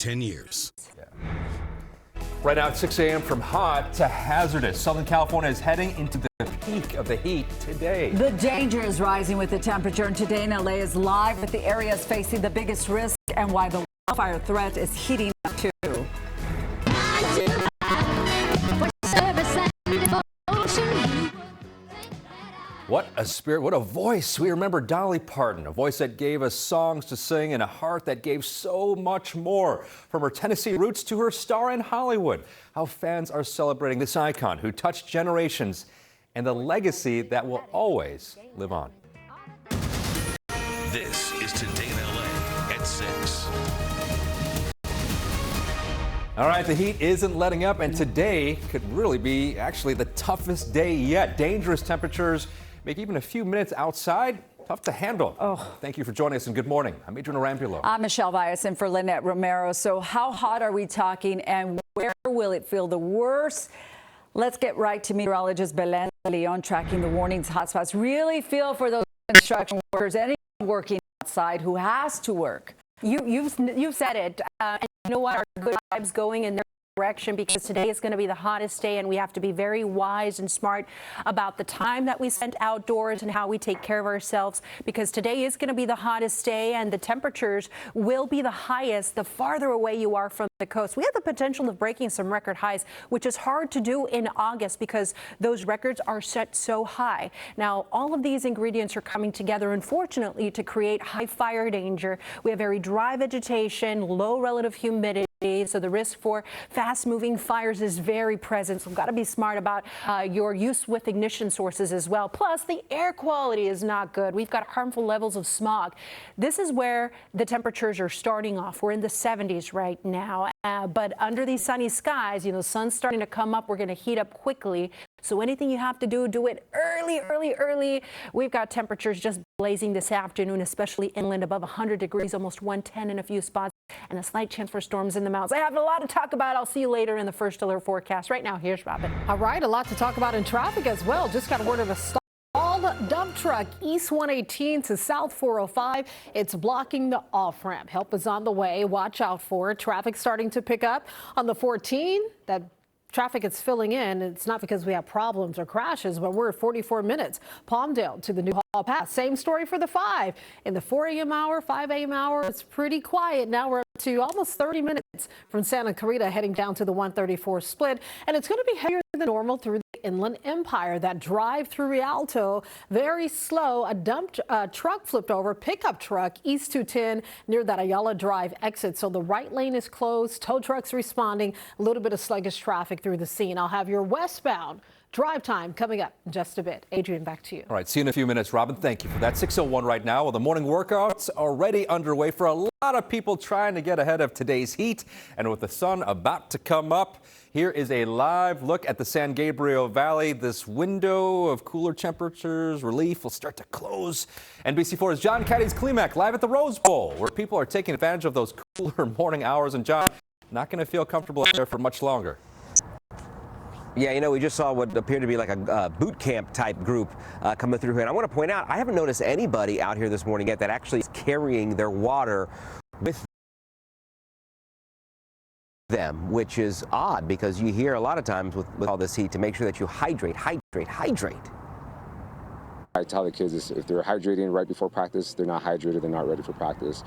10 years. Right now at 6 a.m. from hot to hazardous. Southern California is heading into the peak of the heat today. The danger is rising with the temperature, and today in LA is live with the areas facing the biggest risk and why the wildfire threat is heating up too. What a spirit, what a voice. We remember Dolly Parton, a voice that gave us songs to sing and a heart that gave so much more. From her Tennessee roots to her star in Hollywood, how fans are celebrating this icon who touched generations and the legacy that will always live on. This is Today in LA at 6. All right, the heat isn't letting up, and today could really be actually the toughest day yet. Dangerous temperatures make even a few minutes outside tough to handle. Thank you for joining us, and good morning. I'm Adrian Arambulo. I'm Michelle Valles in for Lynette Romero. So how hot are we talking, and where will it feel the worst? Let's get right to meteorologist Belen Leon tracking the warnings hotspots. Really feel for those construction workers, anyone working outside who has to work. You've said it. And you know what? Our good vibes going in their direction, because today is going to be the hottest day, and we have to be very wise and smart about the time that we spend outdoors and how we take care of ourselves, because today is going to be the hottest day and the temperatures will be the highest the farther away you are from the coast. We have the potential of breaking some record highs, which is hard to do in August because those records are set so high. Now, all of these ingredients are coming together, unfortunately, to create high fire danger. We have very dry vegetation, low relative humidity, so the risk for fast-moving fires is very present. So we've got to be smart about your use with ignition sources as well. Plus, the air quality is not good. We've got harmful levels of smog. This is where the temperatures are starting off. We're in the 70s right now, but under these sunny skies, you know, sun's starting to come up. We're going to heat up quickly. So anything you have to do, do it early. We've got temperatures just blazing this afternoon, especially inland above 100 degrees, almost 110 in a few spots, and a slight chance for storms in the mountains. I have a lot to talk about. I'll see you later in the first alert forecast. Right now, here's Robin. All right, a lot to talk about in traffic as well. Just got word of a stalled dump truck east 118 to south 405. It's blocking the off-ramp. Help is on the way. Watch out for it. Traffic starting to pick up on the 14. That traffic is filling in. It's not because we have problems or crashes, but we're at 44 minutes. Palmdale to the New Hall Pass. Same story for the 5. In the 4 a.m. hour, 5 a.m. hour, it's pretty quiet. Now we're up to almost 30 minutes from Santa Clarita heading down to the 134 split. And it's going to be heavier than normal through the Inland Empire. That drive through Rialto, very slow. A dump truck flipped over, pickup truck, East 210 near that Ayala Drive exit. So the right lane is closed. Tow trucks responding. A little bit of sluggish traffic through the scene. I'll have your westbound drive time coming up in just a bit. Adrian, back to you. All right, see you in a few minutes, Robin. Thank you for that. 6:01 right now. Well, the morning workouts already underway for a lot of people trying to get ahead of today's heat. And with the sun about to come up, here is a live look at the San Gabriel Valley. This window of cooler temperatures, relief will start to close. NBC4's John Caddy's Klimek live at the Rose Bowl, where people are taking advantage of those cooler morning hours. And John, not going to feel comfortable out there for much longer. Yeah, you know, we just saw what appeared to be like a boot camp type group coming through here. And I want to point out, I haven't noticed anybody out here this morning yet that actually is carrying their water with them, which is odd because you hear a lot of times with all this heat to make sure that you hydrate. I tell the kids is if they're hydrating right before practice, they're not hydrated, they're not ready for practice.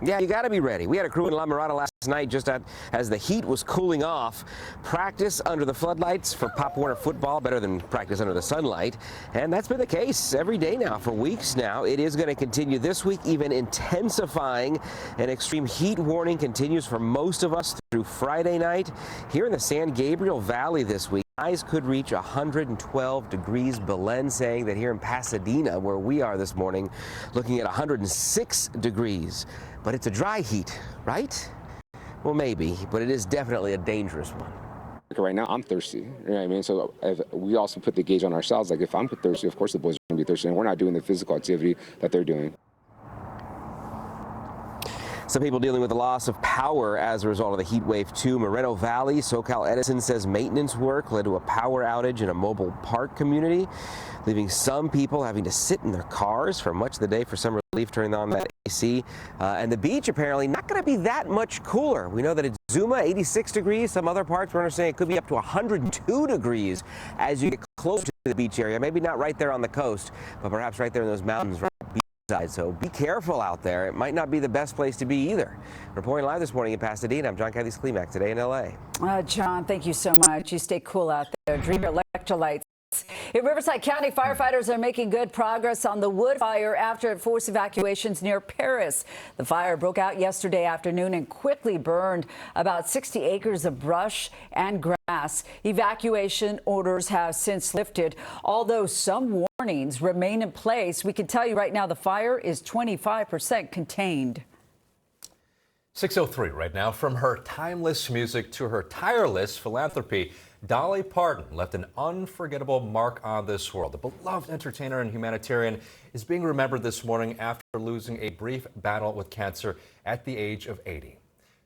Yeah, you got to be ready. We had a crew in La Mirada last night just as the heat was cooling off. Practice under the floodlights for Pop Warner football, better than practice under the sunlight. And that's been the case every day now for weeks now. It is going to continue this week, even intensifying. An extreme heat warning continues for most of us through Friday night. Here in the San Gabriel Valley this week, highs could reach 112 degrees. Belen saying that here in Pasadena, where we are this morning, looking at 106 degrees. But it's a dry heat, right? Well, maybe, but it is definitely a dangerous one. Right now, I'm thirsty. You know what I mean? So we also put the gauge on ourselves. Like, if I'm thirsty, of course the boys are going to be thirsty, and we're not doing the physical activity that they're doing. Some people dealing with the loss of power as a result of the heat wave 2. Moreno Valley, SoCal Edison says maintenance work led to a power outage in a mobile park community. leaving some people having to sit in their cars for much of the day for some relief, turning on that AC. And the beach apparently not going to be that much cooler. We know that it's Zuma, 86 degrees. Some other parts we're understanding it could be up to 102 degrees as you get close to the beach area. Maybe not right there on the coast, but perhaps right there in those mountains. So be careful out there. It might not be the best place to be either. Reporting live this morning in Pasadena, I'm John Kathy Sklemak, today in LA. John, thank you so much. You stay cool out there. Drink your electrolytes. In Riverside County, firefighters are making good progress on the wood fire after it forced evacuations near Paris. The fire broke out yesterday afternoon and quickly burned about 60 acres of brush and grass. Evacuation orders have since lifted, although some warnings remain in place. We can tell you right now the fire is 25% contained. 6:03 right now. From her timeless music to her tireless philanthropy, Dolly Parton left an unforgettable mark on this world. The beloved entertainer and humanitarian is being remembered this morning after losing a brief battle with cancer at the age of 80.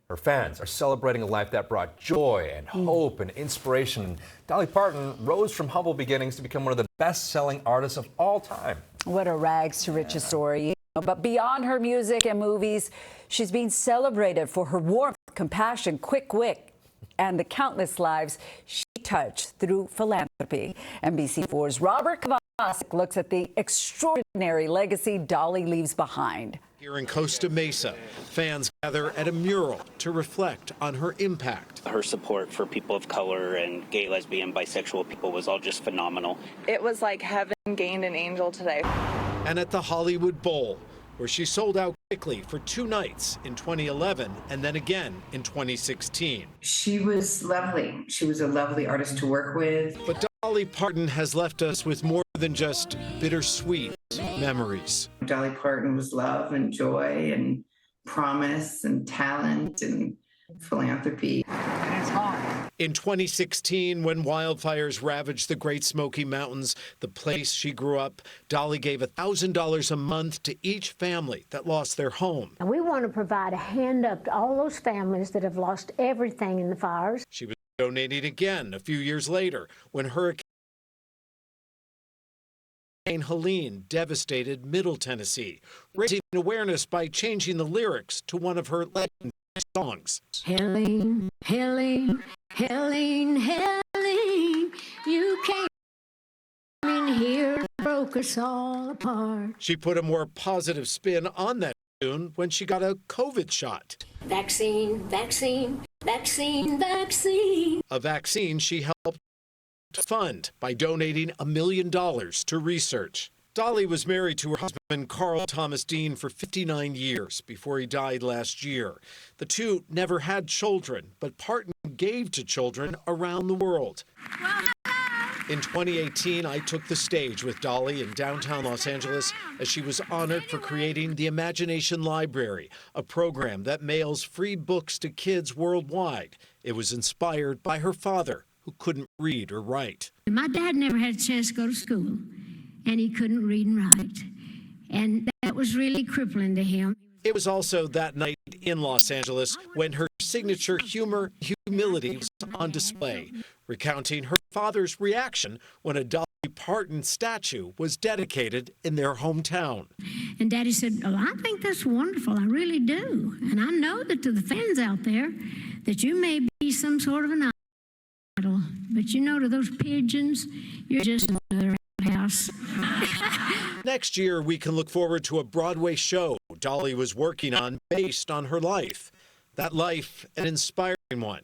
Her fans are celebrating a life that brought joy and hope and inspiration. Dolly Parton rose from humble beginnings to become one of the best-selling artists of all time. What a rags to riches story. But beyond her music and movies, she's being celebrated for her warmth, compassion, quick wit, and the countless lives she touched through philanthropy. NBC4's Robert Kovacic looks at the extraordinary legacy Dolly leaves behind. Here in Costa Mesa, fans gather at a mural to reflect on her impact. Her support for people of color and gay, lesbian, bisexual people was all just phenomenal. It was like heaven gained an angel today. And at the Hollywood Bowl, where she sold out quickly for 2 nights in 2011 and then again in 2016. She was lovely. She was a lovely artist to work with. But Dolly Parton has left us with more than just bittersweet memories. Dolly Parton was love and joy and promise and talent and philanthropy. In 2016, when wildfires ravaged the Great Smoky Mountains, the place she grew up, Dolly gave $1,000 a month to each family that lost their home. And we want to provide a hand up to all those families that have lost everything in the fires. She was donating again a few years later when Hurricane Helene devastated Middle Tennessee, raising awareness by changing the lyrics to one of her legendary songs. Helene, Helene, Helene, Helene, you came in here, broke us all apart. She put a more positive spin on that tune when she got a COVID shot. Vaccine, vaccine, vaccine, vaccine. A vaccine she helped fund by donating $1 million to research. Dolly was married to her husband, Carl Thomas Dean, for 59 years before he died last year. The two never had children, but Parton gave to children around the world. In 2018, I took the stage with Dolly in downtown Los Angeles as she was honored for creating the Imagination Library, a program that mails free books to kids worldwide. It was inspired by her father, who couldn't read or write. My dad never had a chance to go to school, and he couldn't read and write. And that was really crippling to him. It was also that night in Los Angeles when her signature humor, humility was on display, recounting her father's reaction when a Dolly Parton statue was dedicated in their hometown. And Daddy said, "Oh, I think that's wonderful. I really do. And I know that to the fans out there that you may be some sort of an idol, but you know, to those pigeons, you're just another house." Next year, we can look forward to a Broadway show Dolly was working on based on her life. That life, an inspiring one.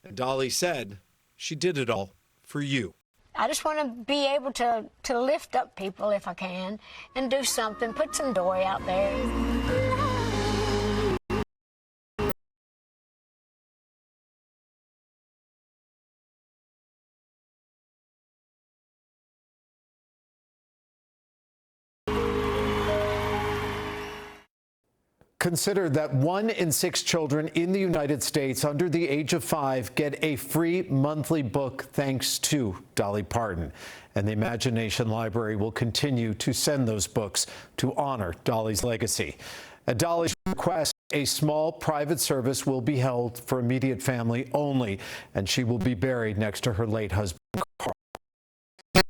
And Dolly said she did it all for you. I just want to be able to lift up people if I can and do something, put some joy out there. Consider that 1 in 6 children in the United States under the age of 5 get a free monthly book thanks to Dolly Parton. And the Imagination Library will continue to send those books to honor Dolly's legacy. At Dolly's request, a small private service will be held for immediate family only, and she will be buried next to her late husband, Carl.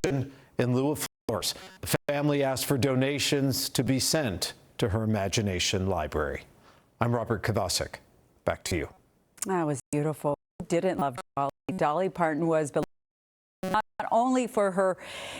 In lieu of The family asked for donations to be sent to her imagination library. I'm Robert Kvasik. Back to you. That was beautiful. Who didn't love Dolly? Dolly Parton was beloved not only for her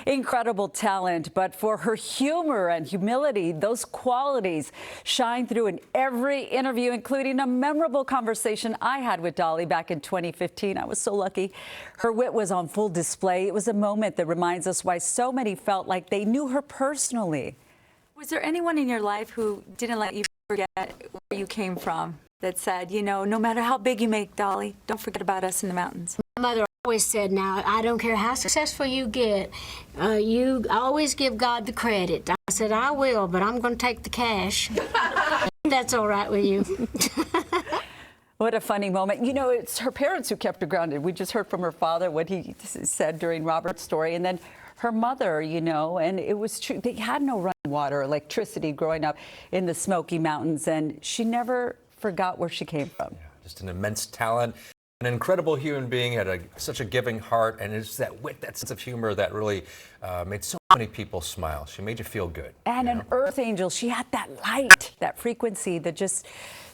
incredible talent, but for her humor and humility. Those qualities shine through in every interview, including a memorable conversation I had with Dolly back in 2015. I was so lucky. Her wit was on full display. It was a moment that reminds us why so many felt like they knew her personally. Was there anyone in your life who didn't let you forget where you came from, that said, you know, no matter how big you make, Dolly, don't forget about us in the mountains? My mother always said, now, I don't care how successful you get, you always give God the credit. I said, I will, but I'm going to take the cash. That's all right with you. What a funny moment. You know, it's her parents who kept her grounded. We just heard from her father what he said during Robert's story, and then her mother, you know, and it was true. They had no running water or electricity growing up in the Smoky Mountains, and she never forgot where she came from. Yeah, just an immense talent, an incredible human being, had such a giving heart, and it's that wit, that sense of humor that really made so many people smile. She made you feel good. And an earth angel. She had that light, that frequency that just,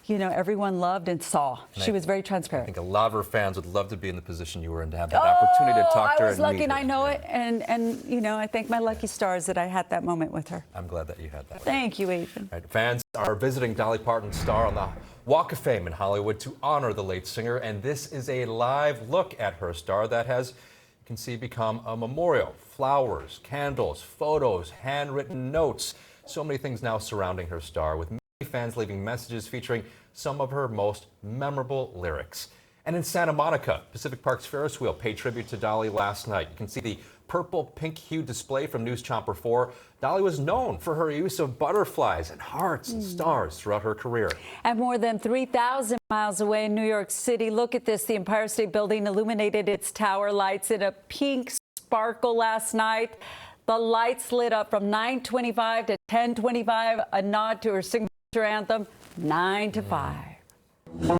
you know, everyone loved and saw. She was very transparent. I think a lot of her fans would love to be in the position you were in, to have that opportunity to talk to her. I was lucky, and I know it. And you know, I thank my lucky stars that I had that moment with her. I'm glad that you had that. Thank you, Adrian. Right, fans are visiting Dolly Parton's star on the Walk of Fame in Hollywood to honor the late singer, and this is a live look at her star that has, you can see, become a memorial. Flowers, candles, photos, handwritten notes. So many things now surrounding her star, with many fans leaving messages featuring some of her most memorable lyrics. And in Santa Monica, Pacific Park's Ferris wheel paid tribute to Dolly last night. You can see the purple pink hue display from News Chomper 4. Dolly was known for her use of butterflies and hearts and stars throughout her career. And more than 3,000 miles away in New York City, look at this. The Empire State Building illuminated its tower lights in a pink sparkle last night. The lights lit up from 9:25 to 10:25, a nod to her signature anthem, 9 to 5.